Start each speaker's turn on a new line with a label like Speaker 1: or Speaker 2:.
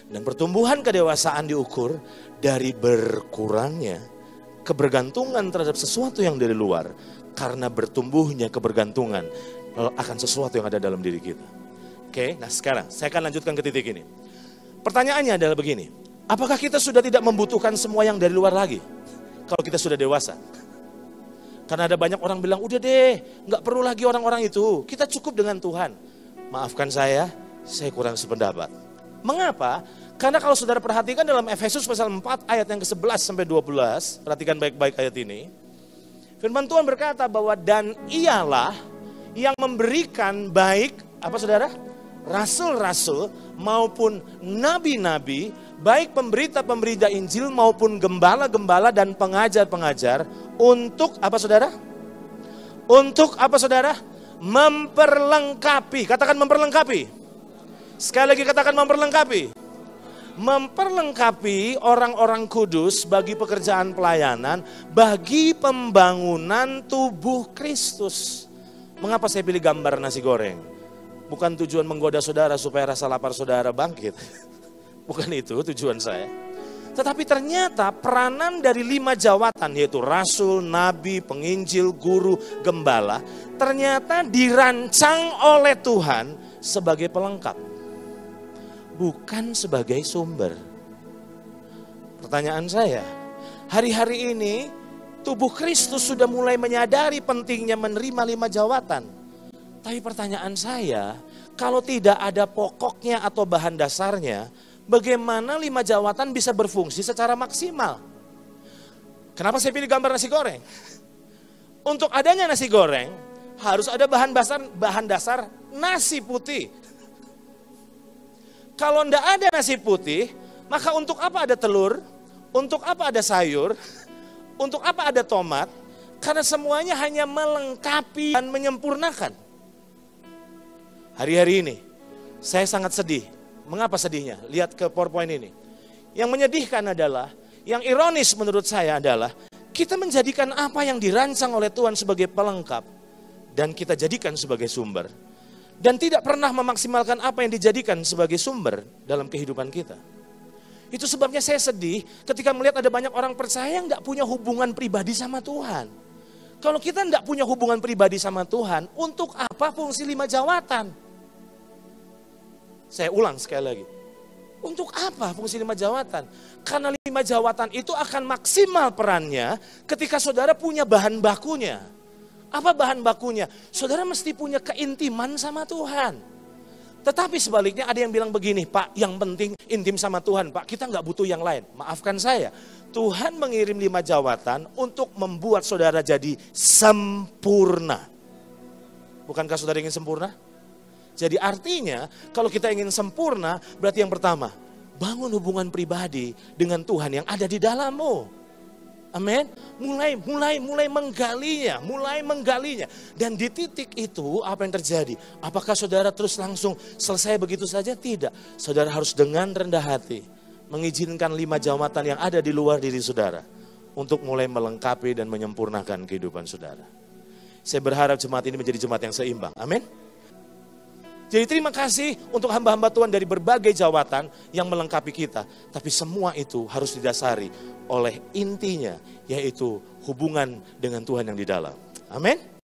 Speaker 1: Dan pertumbuhan kedewasaan diukur dari berkurangnya kebergantungan terhadap sesuatu yang dari luar, karena bertumbuhnya kebergantungan akan sesuatu yang ada dalam diri kita. Oke, nah sekarang saya akan lanjutkan ke titik ini. Pertanyaannya adalah begini, apakah kita sudah tidak membutuhkan semua yang dari luar lagi kalau kita sudah dewasa? Karena ada banyak orang bilang, udah deh, gak perlu lagi orang-orang itu, kita cukup dengan Tuhan. Maafkan saya kurang sependapat. Mengapa? Karena kalau saudara perhatikan dalam Efesus pasal 4 ayat yang ke-11 sampai 12, perhatikan baik-baik ayat ini. Firman Tuhan berkata bahwa dan ialah yang memberikan baik, apa saudara? Rasul-rasul maupun nabi-nabi, baik pemberita-pemberita Injil maupun gembala-gembala dan pengajar-pengajar, untuk apa saudara? Untuk apa saudara? Memperlengkapi, katakan memperlengkapi. Sekali lagi katakan memperlengkapi. Memperlengkapi orang-orang kudus bagi pekerjaan pelayanan, bagi pembangunan tubuh Kristus. Mengapa saya pilih gambar nasi goreng? Bukan tujuan menggoda saudara supaya rasa lapar saudara bangkit. Bukan itu tujuan saya. Tetapi ternyata peranan dari 5 jawatan, yaitu rasul, nabi, penginjil, guru, gembala, ternyata dirancang oleh Tuhan sebagai pelengkap, bukan sebagai sumber. Pertanyaan saya, hari-hari ini tubuh Kristus sudah mulai menyadari pentingnya menerima 5 jawatan. Tapi pertanyaan saya, kalau tidak ada pokoknya atau bahan dasarnya, bagaimana 5 jawatan bisa berfungsi secara maksimal? Kenapa saya pilih gambar nasi goreng? Untuk adanya nasi goreng, harus ada bahan dasar nasi putih. Kalau tidak ada nasi putih, maka untuk apa ada telur? Untuk apa ada sayur? Untuk apa ada tomat? Karena semuanya hanya melengkapi dan menyempurnakan. Hari-hari ini, saya sangat sedih. Mengapa sedihnya? Lihat ke PowerPoint ini. Yang menyedihkan adalah, yang ironis menurut saya adalah, kita menjadikan apa yang dirancang oleh Tuhan sebagai pelengkap, dan kita jadikan sebagai sumber. Dan tidak pernah memaksimalkan apa yang dijadikan sebagai sumber dalam kehidupan kita. Itu sebabnya saya sedih ketika melihat ada banyak orang percaya yang tidak punya hubungan pribadi sama Tuhan. Kalau kita tidak punya hubungan pribadi sama Tuhan, untuk apa fungsi 5 jawatan? Saya ulang sekali lagi. Untuk apa fungsi 5 jawatan? Karena 5 jawatan itu akan maksimal perannya ketika saudara punya bahan bakunya. Apa bahan bakunya? Saudara mesti punya keintiman sama Tuhan. Tetapi sebaliknya ada yang bilang begini, Pak, yang penting intim sama Tuhan, Pak, kita nggak butuh yang lain. Maafkan saya, Tuhan mengirim 5 jawatan untuk membuat saudara jadi sempurna. Bukankah saudara ingin sempurna? Jadi artinya kalau kita ingin sempurna, berarti yang pertama, bangun hubungan pribadi dengan Tuhan yang ada di dalammu. Amin. Mulai menggalinya. Dan di titik itu apa yang terjadi? Apakah saudara terus langsung selesai begitu saja? Tidak. Saudara harus dengan rendah hati mengizinkan 5 jawatan yang ada di luar diri saudara untuk mulai melengkapi dan menyempurnakan kehidupan saudara. Saya berharap jemaat ini menjadi jemaat yang seimbang. Amin. Jadi terima kasih untuk hamba-hamba Tuhan dari berbagai jawatan yang melengkapi kita. Tapi semua itu harus didasari oleh intinya, yaitu hubungan dengan Tuhan yang di dalam. Amin.